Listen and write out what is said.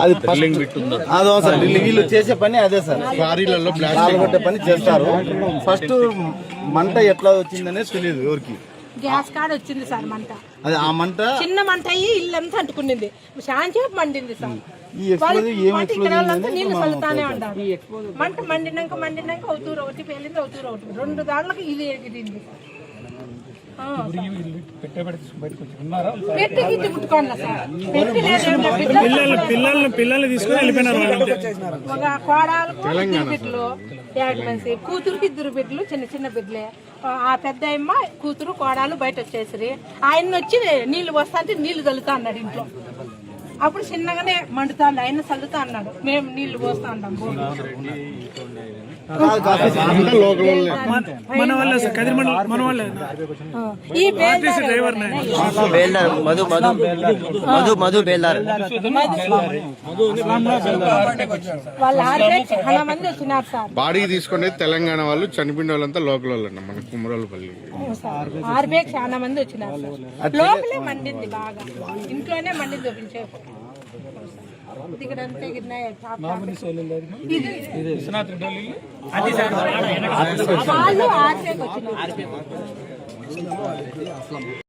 అది సార్ వీళ్ళు చేసే పని అదే సార్, కొట్టే పని చేస్తారు. ఫస్ట్ మంట ఎట్లా వచ్చిందనేది తెలియదు ఎవరికి. గ్యాస్ కాడ వచ్చింది సార్ మంట. అది ఆ మంట చిన్న మంట అయ్యి ఇల్లంతా అంటుకునింది, శాంతిసేపు మండింది సార్. నీళ్ళు చల్లుతానే ఉండాలి. మంట మండినాక అవుతూరు ఒకటి పేలింది, అవుతూరు ఒకటి 2 దాంట్లోకి ఇది ఎగిరింది. పిల్లల్ని తీసుకుని వెళ్ళిపోయినారు. ఒక కోడాలకు 2 బిడ్డలు, 2 మంది కూతురుకి 2 బిడ్డలు, చిన్న బిడ్డలే. ఆ పెద్ద అమ్మ కూతురు కోడాలు బయట వచ్చేసరి ఆయన వచ్చి నీళ్లు వస్తా అంటే నీళ్లు చల్లుతా అన్నాడు ఇంట్లో. అప్పుడు చిన్నగానే మండుతాండి, ఆయన చల్లుతా అన్నాడు, మేము నీళ్లు పోస్తా అన్నాం. మన వాళ్ళే మన వాళ్ళే ఈ మధు బేల్దార్ వాళ్ళు 6 చాలా మంది వచ్చినారు సార్. బాడీ తీసుకునే తెలంగాణ వాళ్ళు, చనిపోయిన వాళ్ళంతా లోకల్ వాళ్ళు అన్న మన కుమరోలపల్లి. 6 చాలా మంది వచ్చినారు సార్. లోపలే మండింది బాగా, ఇంట్లోనే మండింది. చూపించేపు దిగడంతే వాళ్ళు 6 వచ్చినారు.